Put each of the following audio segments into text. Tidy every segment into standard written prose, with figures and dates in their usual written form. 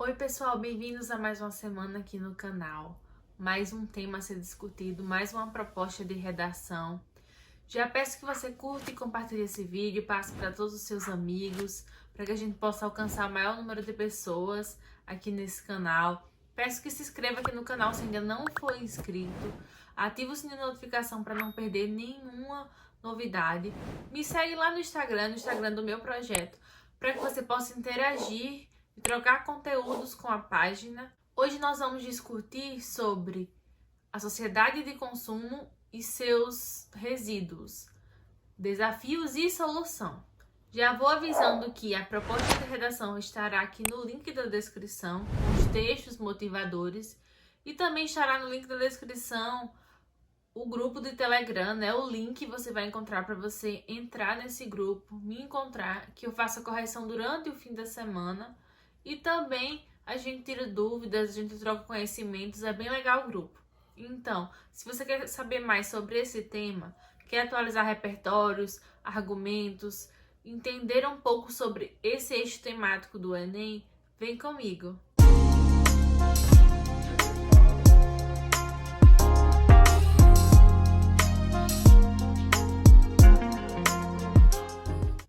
Oi pessoal, bem-vindos a mais uma semana aqui no canal. Mais um tema a ser discutido, mais uma proposta de redação. Já peço que você curta e compartilhe esse vídeo, passe para todos os seus amigos, para que a gente possa alcançar o maior número de pessoas aqui nesse canal. Peço que se inscreva aqui no canal se ainda não for inscrito. Ative o sininho de notificação para não perder nenhuma novidade. Me segue lá no Instagram do meu projeto, para que você possa interagir e trocar conteúdos com a página. Hoje nós vamos discutir sobre a sociedade de consumo e seus resíduos, desafios e solução. Já vou avisando que a proposta de redação estará aqui no link da descrição, com os textos motivadores, e também estará no link da descrição o grupo de Telegram, né? O link você vai encontrar para você entrar nesse grupo, me encontrar, que eu faço a correção durante o fim da semana. E também a gente tira dúvidas, a gente troca conhecimentos, é bem legal o grupo. Então, se você quer saber mais sobre esse tema, quer atualizar repertórios, argumentos, entender um pouco sobre esse eixo temático do Enem, vem comigo!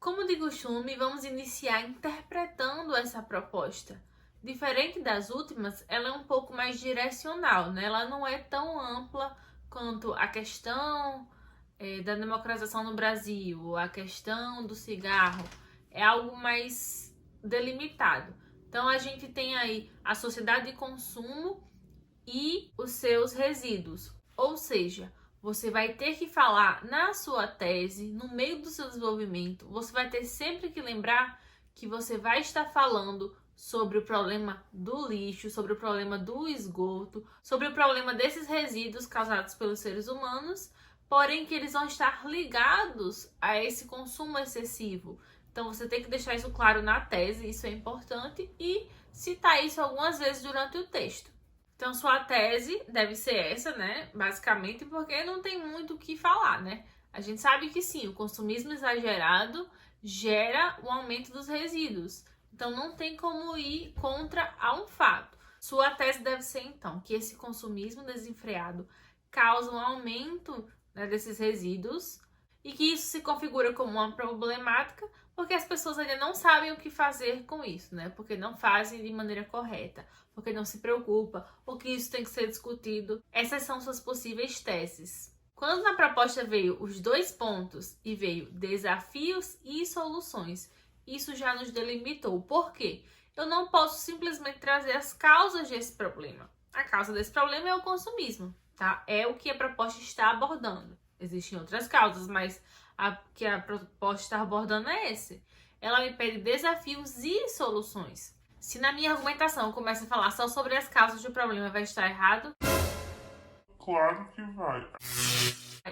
Como de costume, vamos iniciar interpretando essa proposta. Diferente das últimas, ela é um pouco mais direcional, né? Ela não é tão ampla quanto a questão da democratização no Brasil, a questão do cigarro. É algo mais delimitado. Então, a gente tem aí a sociedade de consumo e os seus resíduos. Ou seja, você vai ter que falar na sua tese, no meio do seu desenvolvimento, você vai ter sempre que lembrar que você vai estar falando sobre o problema do lixo, sobre o problema do esgoto, sobre o problema desses resíduos causados pelos seres humanos, porém que eles vão estar ligados a esse consumo excessivo. Então você tem que deixar isso claro na tese, isso é importante, e citar isso algumas vezes durante o texto. Então, sua tese deve ser essa, né? Basicamente, porque não tem muito o que falar, né? A gente sabe que sim, o consumismo exagerado gera o aumento dos resíduos. Então, não tem como ir contra a um fato. Sua tese deve ser, então, que esse consumismo desenfreado causa um aumento, né, desses resíduos e que isso se configura como uma problemática porque as pessoas ainda não sabem o que fazer com isso, né? Porque não fazem de maneira correta, porque não se preocupa, ou que isso tem que ser discutido. Essas são suas possíveis teses. Quando na proposta veio os dois pontos e veio desafios e soluções, isso já nos delimitou. Por quê? Eu não posso simplesmente trazer as causas desse problema. A causa desse problema é o consumismo, tá? É o que a proposta está abordando. Existem outras causas, mas a que a proposta está abordando é esse. Ela me pede desafios e soluções. Se na minha argumentação eu começo a falar só sobre as causas do problema, vai estar errado? Claro que vai.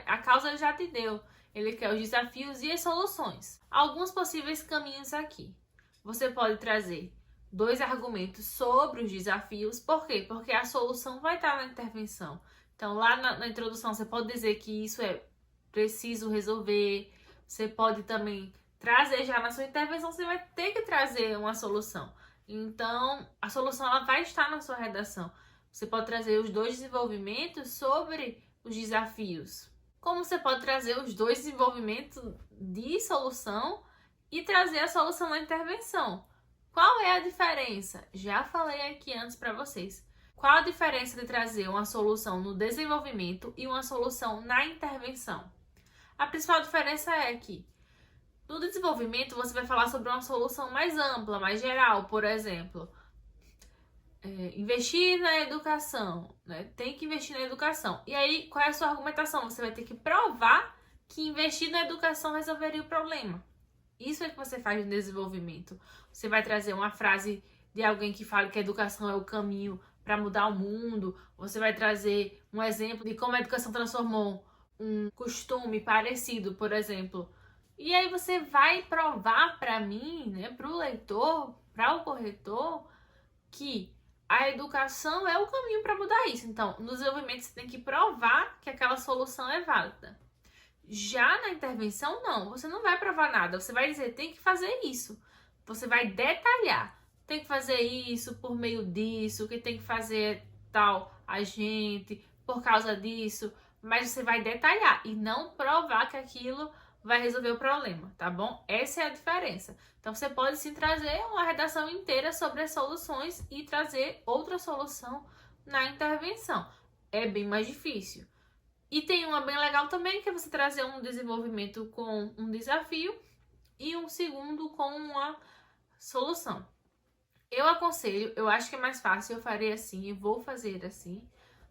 A causa já te deu. Ele quer os desafios e as soluções. Alguns possíveis caminhos aqui. Você pode trazer dois argumentos sobre os desafios. Por quê? Porque a solução vai estar na intervenção. Então, lá na introdução, você pode dizer que isso é preciso resolver. Você pode também trazer já na sua intervenção, você vai ter que trazer uma solução. Então, a solução ela vai estar na sua redação. Você pode trazer os dois desenvolvimentos sobre os desafios. Como você pode trazer os dois desenvolvimentos de solução e trazer a solução na intervenção. Qual é a diferença? Já falei aqui antes para vocês. Qual a diferença de trazer uma solução no desenvolvimento e uma solução na intervenção? A principal diferença é que no desenvolvimento você vai falar sobre uma solução mais ampla, mais geral, por exemplo, investir na educação, né? Tem que investir na educação. E aí, qual é a sua argumentação? Você vai ter que provar que investir na educação resolveria o problema. Isso é que você faz no desenvolvimento. Você vai trazer uma frase de alguém que fala que a educação é o caminho para mudar o mundo. Você vai trazer um exemplo de como a educação transformou um costume parecido, por exemplo. E aí você vai provar para mim, né, para o leitor, para o corretor, que a educação é o caminho para mudar isso. Então, no desenvolvimento você tem que provar que aquela solução é válida. Já na intervenção, não. Você não vai provar nada. Você vai dizer, tem que fazer isso. Você vai detalhar. tem que fazer isso por meio disso, que tem que fazer tal agente por causa disso, mas você vai detalhar e não provar que aquilo vai resolver o problema, tá bom? Essa é a diferença. Então você pode sim trazer uma redação inteira sobre as soluções e trazer outra solução na intervenção. É bem mais difícil. E tem uma bem legal também, que é você trazer um desenvolvimento com um desafio e um segundo com uma solução. Eu aconselho, eu acho que é mais fácil, eu farei assim, e vou fazer assim,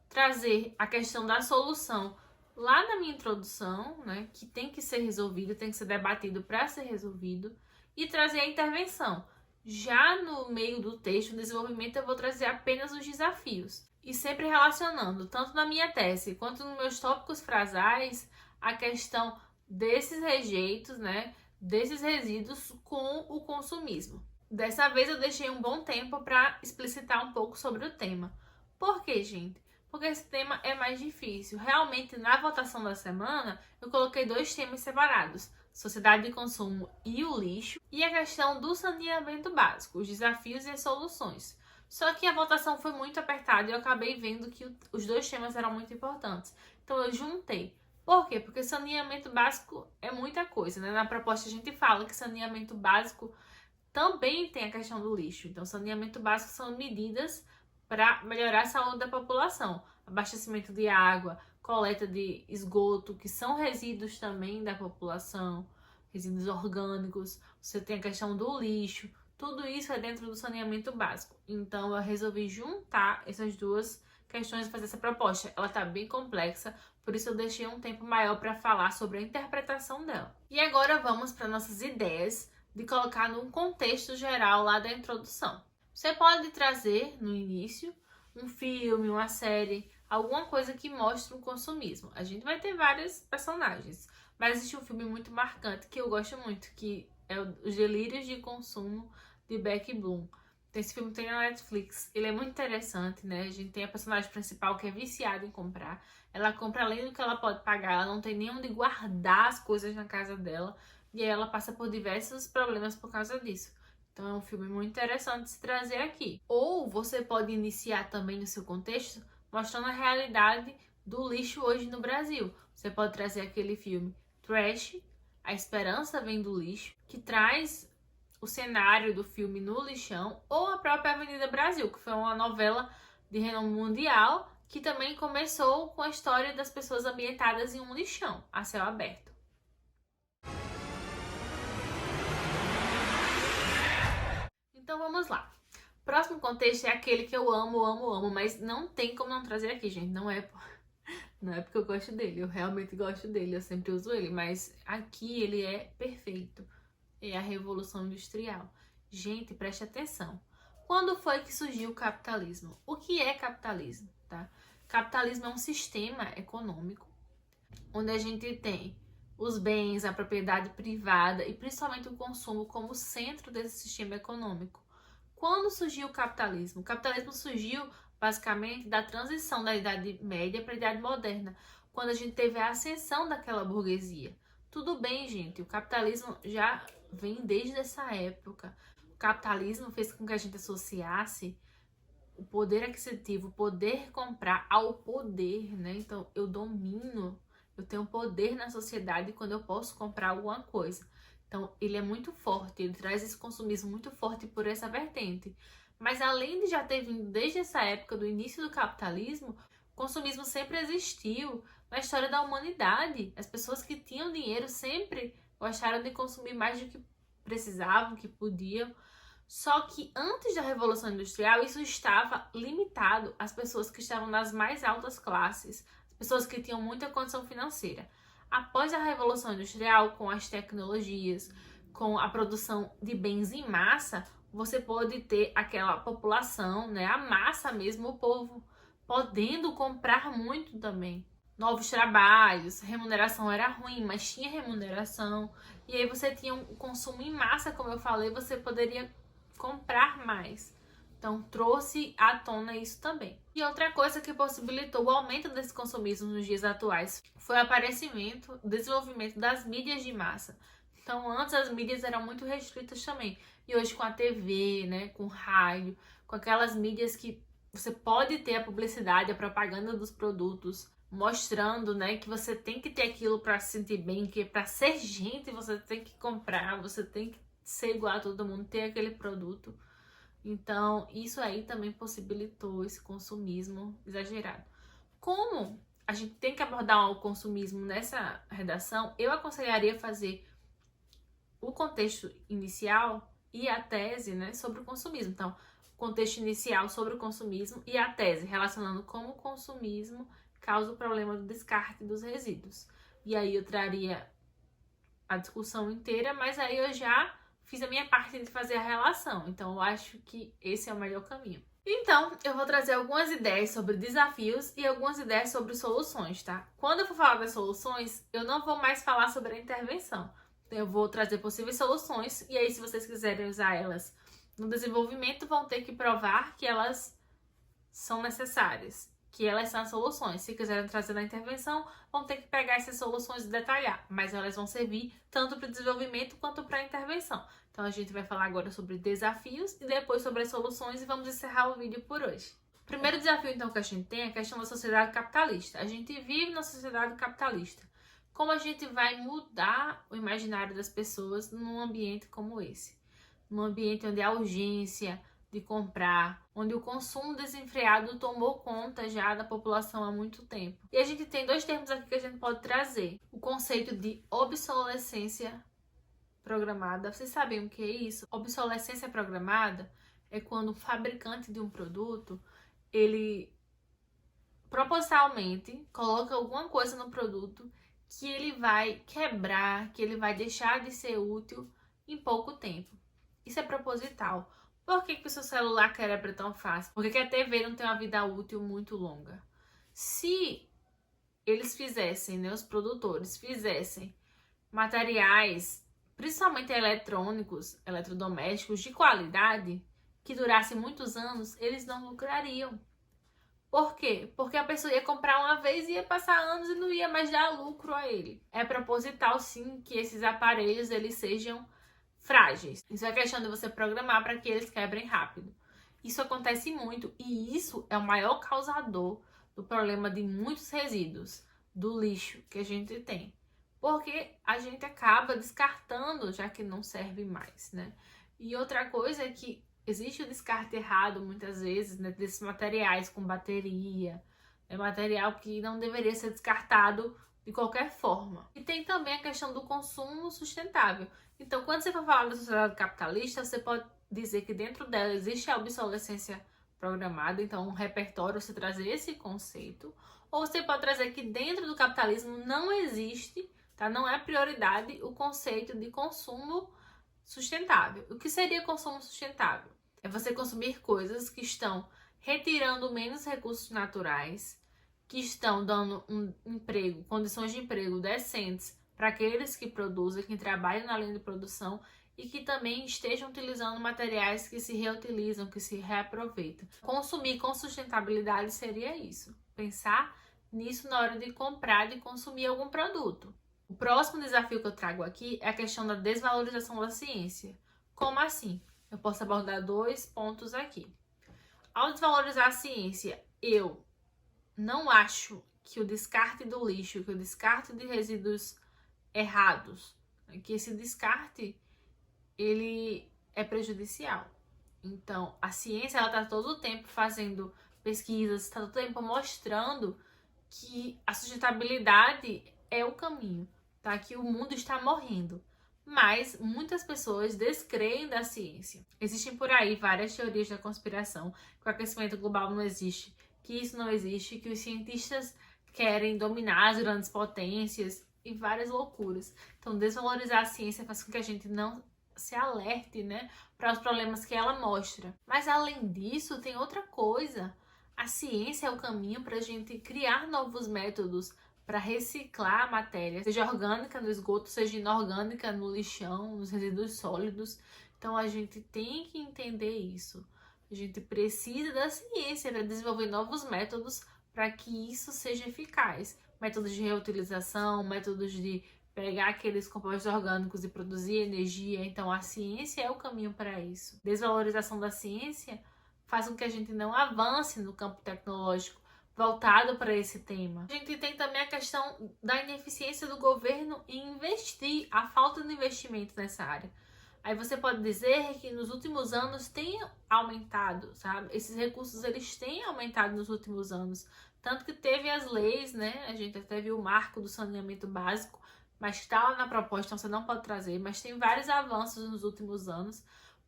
trazer a questão da solução lá na minha introdução, né, que tem que ser resolvido, tem que ser debatido para ser resolvido, e trazer a intervenção. Já no meio do texto, no desenvolvimento, eu vou trazer apenas os desafios. E sempre relacionando, tanto na minha tese quanto nos meus tópicos frasais, a questão desses rejeitos, né, desses resíduos com o consumismo. Dessa vez eu deixei um bom tempo para explicitar um pouco sobre o tema. Por quê, gente? Porque esse tema é mais difícil. Realmente, na votação da semana, eu coloquei 2 temas separados: sociedade de consumo e o lixo, e a questão do saneamento básico, os desafios e as soluções. Só que a votação foi muito apertada e eu acabei vendo que os 2 temas eram muito importantes. Então eu juntei. Por quê? Porque saneamento básico é muita coisa, né? Na proposta a gente fala que saneamento básico também tem a questão do lixo. Então, saneamento básico são medidas para melhorar a saúde da população. Abastecimento de água, coleta de esgoto, que são resíduos também da população, resíduos orgânicos. Você tem a questão do lixo. Tudo isso é dentro do saneamento básico. Então, eu resolvi juntar essas 2 questões e fazer essa proposta. Ela está bem complexa, por isso eu deixei um tempo maior para falar sobre a interpretação dela. E agora vamos para nossas ideias de colocar num contexto geral lá da introdução. Você pode trazer no início um filme, uma série, alguma coisa que mostre o consumismo. A gente vai ter vários personagens, mas existe um filme muito marcante que eu gosto muito, que é Os Delírios de Consumo, de Beck Bloom. Esse filme tem na Netflix. Ele é muito interessante, né? A gente tem a personagem principal que é viciada em comprar. Ela compra além do que ela pode pagar, ela não tem nem onde guardar as coisas na casa dela. E aí ela passa por diversos problemas por causa disso. Então é um filme muito interessante de se trazer aqui. Ou você pode iniciar também no seu contexto mostrando a realidade do lixo hoje no Brasil. Você pode trazer aquele filme Trash, A Esperança Vem do Lixo, que traz o cenário do filme no lixão, ou a própria Avenida Brasil, que foi uma novela de renome mundial, que também começou com a história das pessoas ambientadas em um lixão, a céu aberto. Então vamos lá. Próximo contexto é aquele que eu amo, mas não tem como não trazer aqui, gente. Não é porque eu gosto dele, eu realmente gosto dele, eu sempre uso ele, mas aqui ele é perfeito. É a Revolução Industrial. Gente, preste atenção. Quando foi que surgiu o capitalismo? O que é capitalismo, tá? Capitalismo é um sistema econômico onde a gente tem os bens, a propriedade privada e principalmente o consumo como centro desse sistema econômico. Quando surgiu o capitalismo? O capitalismo surgiu basicamente da transição da Idade Média para a Idade Moderna, quando a gente teve a ascensão daquela burguesia. Tudo bem, gente, o capitalismo já vem desde essa época. O capitalismo fez com que a gente associasse o poder aquisitivo, o poder comprar ao poder, né? Então, eu domino, eu tenho poder na sociedade quando eu posso comprar alguma coisa. Então, ele é muito forte, ele traz esse consumismo muito forte por essa vertente. Mas além de já ter vindo desde essa época do início do capitalismo, o consumismo sempre existiu na história da humanidade. As pessoas que tinham dinheiro sempre gostaram de consumir mais do que precisavam, que podiam. Só que antes da Revolução Industrial, isso estava limitado às pessoas que estavam nas mais altas classes, as pessoas que tinham muita condição financeira. Após a Revolução Industrial, com as tecnologias, com a produção de bens em massa, você pode ter aquela população, né, a massa mesmo, o povo, podendo comprar muito também. Novos trabalhos, remuneração era ruim, mas tinha remuneração. E aí você tinha um consumo em massa, como eu falei, você poderia comprar mais. Então, trouxe à tona isso também. E outra coisa que possibilitou o aumento desse consumismo nos dias atuais foi o aparecimento, o desenvolvimento das mídias de massa. Então, antes as mídias eram muito restritas também. E hoje com a TV, né, com rádio, com aquelas mídias que você pode ter a publicidade, a propaganda dos produtos, mostrando, né, que você tem que ter aquilo para se sentir bem, que para ser gente você tem que comprar, você tem que ser igual a todo mundo, ter aquele produto. Então, isso aí também possibilitou esse consumismo exagerado. Como a gente tem que abordar o consumismo nessa redação, eu aconselharia fazer o contexto inicial e a tese, né, sobre o consumismo. Então, o contexto inicial sobre o consumismo e a tese relacionando como o consumismo causa o problema do descarte dos resíduos. E aí eu traria a discussão inteira, mas aí eu já fiz a minha parte de fazer a relação. Então, eu acho que esse é o melhor caminho. Então, eu vou trazer algumas ideias sobre desafios e algumas ideias sobre soluções, tá? Quando eu for falar das soluções, eu não vou mais falar sobre a intervenção. Eu vou trazer possíveis soluções e aí, se vocês quiserem usar elas no desenvolvimento, vão ter que provar que elas são necessárias, que elas são as soluções. Se quiserem trazer na intervenção, vão ter que pegar essas soluções e detalhar, mas elas vão servir tanto para o desenvolvimento quanto para a intervenção. Então, a gente vai falar agora sobre desafios e depois sobre as soluções e vamos encerrar o vídeo por hoje. O primeiro desafio, então, que a gente tem é a questão da sociedade capitalista. A gente vive na sociedade capitalista. Como a gente vai mudar o imaginário das pessoas num ambiente como esse? Num ambiente onde há urgência de comprar, onde o consumo desenfreado tomou conta já da população há muito tempo. E a gente tem dois termos aqui que a gente pode trazer. O conceito de obsolescência programada. Vocês sabem o que é isso? Obsolescência programada é quando o fabricante de um produto, ele propositalmente coloca alguma coisa no produto que ele vai quebrar, que ele vai deixar de ser útil em pouco tempo. Isso é proposital. Por que o seu celular quebra tão fácil? Por que a TV não tem uma vida útil muito longa? Se eles fizessem, né, os produtores fizessem materiais, principalmente eletrônicos, eletrodomésticos de qualidade, que durassem muitos anos, eles não lucrariam. Por quê? Porque a pessoa ia comprar uma vez e ia passar anos e não ia mais dar lucro a ele. É proposital, sim, que esses aparelhos eles sejam frágeis. Isso é questão de você programar para que eles quebrem rápido. Isso acontece muito e isso é o maior causador do problema de muitos resíduos, do lixo que a gente tem. Porque a gente acaba descartando, já que não serve mais, né? E outra coisa é que existe o descarte errado, muitas vezes, né, desses materiais com bateria. É material que não deveria ser descartado de qualquer forma. E tem também a questão do consumo sustentável. Então, quando você for falar da sociedade capitalista, você pode dizer que dentro dela existe a obsolescência programada. Então, um repertório, você trazer esse conceito. Ou você pode trazer que dentro do capitalismo não existe, tá? Não é prioridade o conceito de consumo sustentável. O que seria consumo sustentável? É você consumir coisas que estão retirando menos recursos naturais, que estão dando um emprego, condições de emprego decentes para aqueles que produzem, que trabalham na linha de produção e que também estejam utilizando materiais que se reutilizam, que se reaproveitam. Consumir com sustentabilidade seria isso. Pensar nisso na hora de comprar, de consumir algum produto. O próximo desafio que eu trago aqui é a questão da desvalorização da ciência. Como assim? Eu posso abordar dois pontos aqui. Ao desvalorizar a ciência, eu não acho que o descarte do lixo, que o descarte de resíduos errados, que esse descarte, ele é prejudicial. Então, a ciência, ela está todo o tempo fazendo pesquisas, está todo o tempo mostrando que a sustentabilidade é o caminho, tá? Que o mundo está morrendo. Mas muitas pessoas descreem da ciência. Existem por aí várias teorias da conspiração, que o aquecimento global não existe, que isso não existe, que os cientistas querem dominar as grandes potências e várias loucuras. Então, desvalorizar a ciência faz com que a gente não se alerte, né, para os problemas que ela mostra. Mas, além disso, tem outra coisa. A ciência é o caminho para a gente criar novos métodos para reciclar a matéria, seja orgânica no esgoto, seja inorgânica no lixão, nos resíduos sólidos. Então, a gente tem que entender isso. A gente precisa da ciência para desenvolver novos métodos para que isso seja eficaz. Métodos de reutilização, métodos de pegar aqueles compostos orgânicos e produzir energia. Então a ciência é o caminho para isso. Desvalorização da ciência faz com que a gente não avance no campo tecnológico voltado para esse tema. A gente tem também a questão da ineficiência do governo em investir, a falta de investimento nessa área. Aí você pode dizer que nos últimos anos tem aumentado, sabe? Esses recursos eles têm aumentado nos últimos anos. Tanto que teve as leis, né? A gente até viu o marco do saneamento básico, mas está lá na proposta, então você não pode trazer. Mas tem vários avanços nos últimos anos.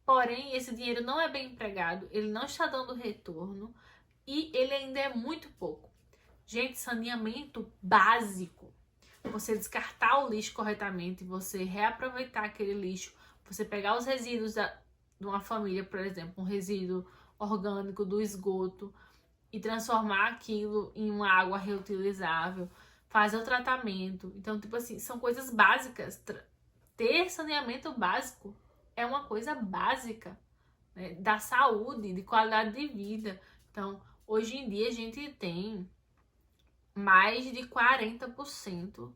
Porém, esse dinheiro não é bem empregado, ele não está dando retorno e ele ainda é muito pouco. Gente, saneamento básico. Você descartar o lixo corretamente, você reaproveitar aquele lixo, você pegar os resíduos de uma família, por exemplo, um resíduo orgânico do esgoto e transformar aquilo em uma água reutilizável, fazer o tratamento. Então, tipo assim, são coisas básicas. Ter saneamento básico é uma coisa básica, né, da saúde, de qualidade de vida. Então, hoje em dia a gente tem mais de 40%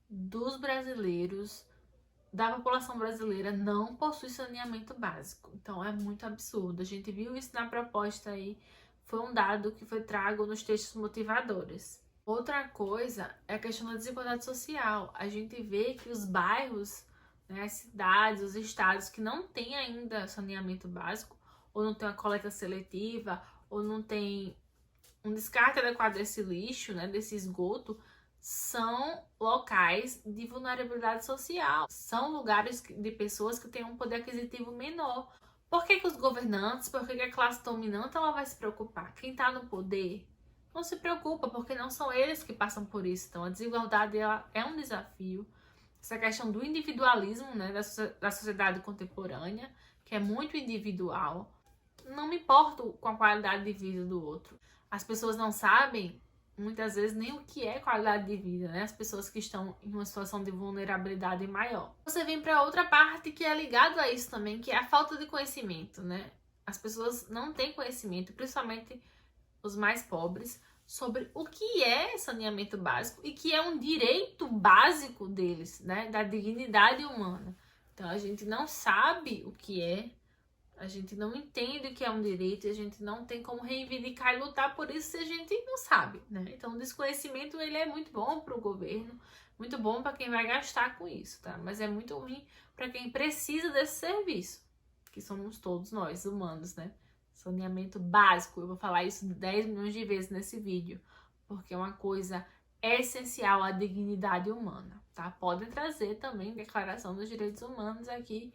dos brasileiros, da população brasileira, não possui saneamento básico. Então é muito absurdo. A gente viu isso na proposta aí, foi um dado que foi trago nos textos motivadores. Outra coisa é a questão da desigualdade social. A gente vê que os bairros, né, as cidades, os estados que não têm ainda saneamento básico, ou não tem uma coleta seletiva, ou não tem um descarte adequado desse lixo, né, desse esgoto, são locais de vulnerabilidade social. São lugares de pessoas que têm um poder aquisitivo menor. Por que os governantes, por que a classe dominante ela vai se preocupar? Quem está no poder não se preocupa, porque não são eles que passam por isso. Então a desigualdade ela é um desafio. Essa questão do individualismo, né, da sociedade contemporânea, que é muito individual. Não me importo com a qualidade de vida do outro. As pessoas não sabem, muitas vezes, nem o que é qualidade de vida, né? As pessoas que estão em uma situação de vulnerabilidade maior. Você vem para outra parte que é ligado a isso também, que é a falta de conhecimento, né? As pessoas não têm conhecimento, principalmente os mais pobres, sobre o que é saneamento básico e que é um direito básico deles, né? Da dignidade humana. Então a gente não sabe o que é. A gente não entende o que é um direito, a gente não tem como reivindicar e lutar por isso se a gente não sabe, né? Então o desconhecimento ele é muito bom para o governo, muito bom para quem vai gastar com isso, tá? Mas é muito ruim para quem precisa desse serviço, que somos todos nós, humanos, né? Saneamento básico, eu vou falar isso 10 milhões de vezes nesse vídeo, porque é uma coisa essencial à dignidade humana, tá? Podem trazer também Declaração dos Direitos Humanos aqui,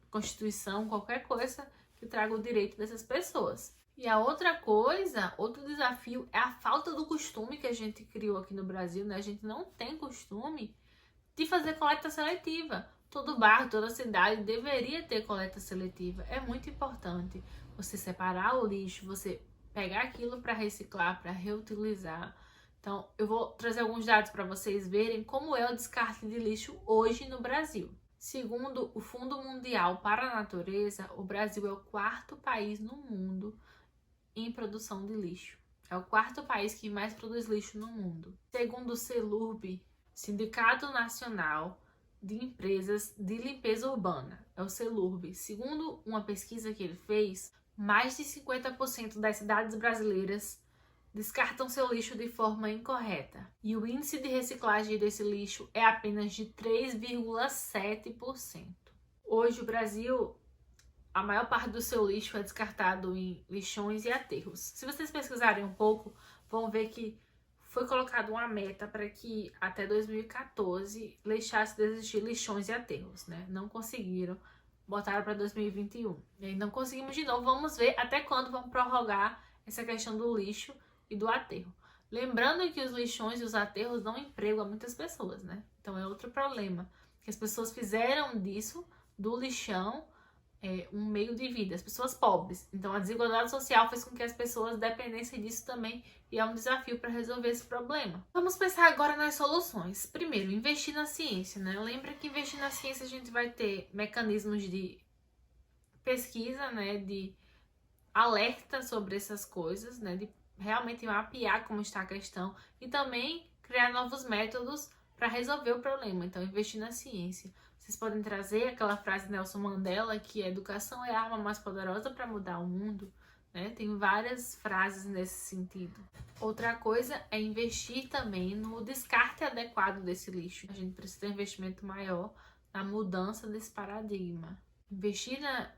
Constituição, qualquer coisa que traga o direito dessas pessoas. E a outra coisa, outro desafio é a falta do costume que a gente criou aqui no Brasil, né? A gente não tem costume de fazer coleta seletiva. Todo bairro, toda cidade deveria ter coleta seletiva. É muito importante você separar o lixo, você pegar aquilo para reciclar, para reutilizar. Então, eu vou trazer alguns dados para vocês verem como é o descarte de lixo hoje no Brasil. Segundo o Fundo Mundial para a Natureza, o Brasil é o 4º país no mundo em produção de lixo. É o 4º país que mais produz lixo no mundo. Segundo o Celurb, Sindicato Nacional de Empresas de Limpeza Urbana, é o Celurb. Segundo uma pesquisa que ele fez, mais de 50% das cidades brasileiras descartam seu lixo de forma incorreta. E o índice de reciclagem desse lixo é apenas de 3,7%. Hoje, o Brasil, a maior parte do seu lixo é descartado em lixões e aterros. Se vocês pesquisarem um pouco, vão ver que foi colocada uma meta para que até 2014 deixasse de existir lixões e aterros, né? Não conseguiram, botaram para 2021. E aí não conseguimos de novo, vamos ver até quando vão prorrogar essa questão do lixo e do aterro. Lembrando que os lixões e os aterros dão emprego a muitas pessoas, né? Então é outro problema, que as pessoas fizeram disso, do lixão, um meio de vida, as pessoas pobres. Então a desigualdade social fez com que as pessoas dependessem disso também e é um desafio para resolver esse problema. Vamos pensar agora nas soluções. Primeiro, investir na ciência, né? Lembra que investir na ciência a gente vai ter mecanismos de pesquisa, né? De alerta sobre essas coisas, né? De realmente mapear como está a questão e também criar novos métodos para resolver o problema. Então, investir na ciência. Vocês podem trazer aquela frase de Nelson Mandela, que a educação é a arma mais poderosa para mudar o mundo, né? Tem várias frases nesse sentido. Outra coisa é investir também no descarte adequado desse lixo. A gente precisa de um investimento maior na mudança desse paradigma. Investir na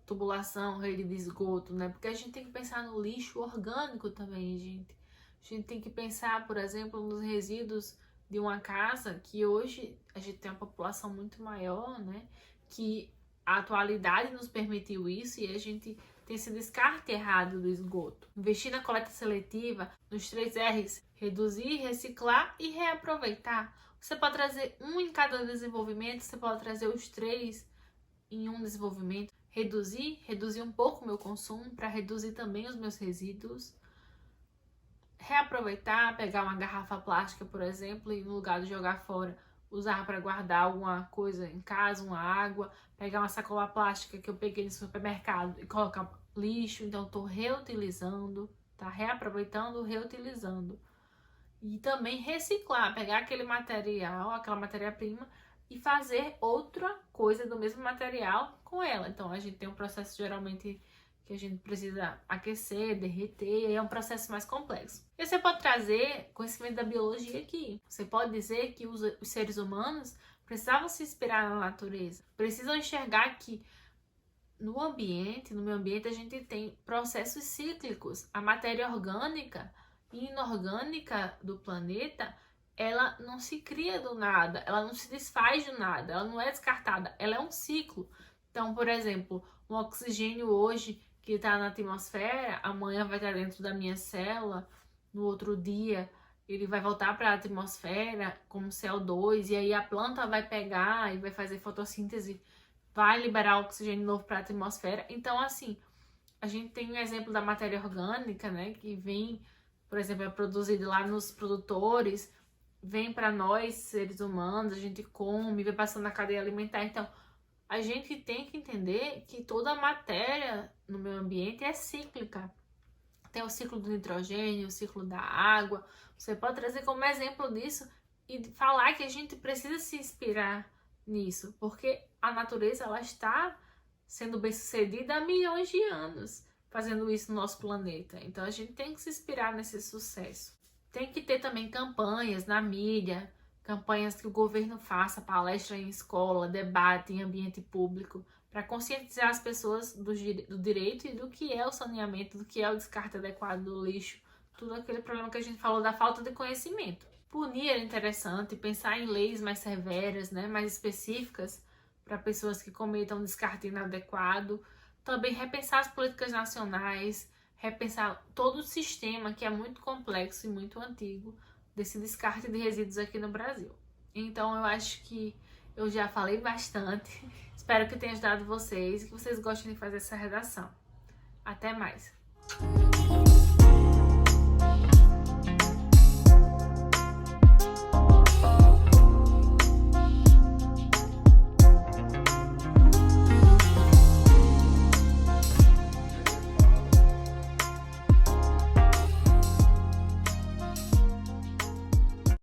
tubulação, rede de esgoto, né? Porque a gente tem que pensar no lixo orgânico também, gente. A gente tem que pensar, por exemplo, nos resíduos de uma casa, que hoje a gente tem uma população muito maior, né? Que a atualidade nos permitiu isso e a gente tem esse descarte errado do esgoto. Investir na coleta seletiva, nos 3 R's, reduzir, reciclar e reaproveitar. Você pode trazer um em cada desenvolvimento, você pode trazer os 3 em um desenvolvimento. Reduzir um pouco o meu consumo para reduzir também os meus resíduos. Reaproveitar, pegar uma garrafa plástica, por exemplo, e no lugar de jogar fora, usar para guardar alguma coisa em casa, uma água, pegar uma sacola plástica que eu peguei no supermercado e colocar lixo, então estou reutilizando, tá? Reaproveitando, reutilizando. E também reciclar, pegar aquele material, aquela matéria-prima e fazer outra coisa do mesmo material com ela. Então a gente tem um processo geralmente que a gente precisa aquecer, derreter, e é um processo mais complexo. E você pode trazer conhecimento da biologia aqui. Você pode dizer que os seres humanos precisavam se inspirar na natureza, precisam enxergar que no meio ambiente, a gente tem processos cíclicos. A matéria orgânica e inorgânica do planeta, ela não se cria do nada, ela não se desfaz do nada, ela não é descartada, ela é um ciclo. Então, por exemplo, o oxigênio hoje que está na atmosfera, amanhã vai estar dentro da minha célula, no outro dia ele vai voltar para a atmosfera como CO2, e aí a planta vai pegar e vai fazer fotossíntese, vai liberar oxigênio novo para a atmosfera. Então, assim, a gente tem um exemplo da matéria orgânica, né, que vem, por exemplo, é produzido lá nos produtores, vem para nós, seres humanos, a gente come, vai passando na cadeia alimentar. Então, a gente tem que entender que toda a matéria no meio ambiente é cíclica. Tem o ciclo do nitrogênio, o ciclo da água. Você pode trazer como exemplo disso e falar que a gente precisa se inspirar nisso, porque a natureza ela está sendo bem-sucedida há milhões de anos fazendo isso no nosso planeta. Então a gente tem que se inspirar nesse sucesso. Tem que ter também campanhas na mídia, campanhas que o governo faça, palestra em escola, debate em ambiente público, para conscientizar as pessoas do direito e do que é o saneamento, do que é o descarte adequado do lixo, tudo aquele problema que a gente falou da falta de conhecimento. Punir é interessante, pensar em leis mais severas, né, mais específicas para pessoas que cometam descarte inadequado. Também repensar as políticas nacionais, repensar todo o sistema que é muito complexo e muito antigo desse descarte de resíduos aqui no Brasil. Então eu acho que eu já falei bastante. Espero que tenha ajudado vocês e que vocês gostem de fazer essa redação. Até mais!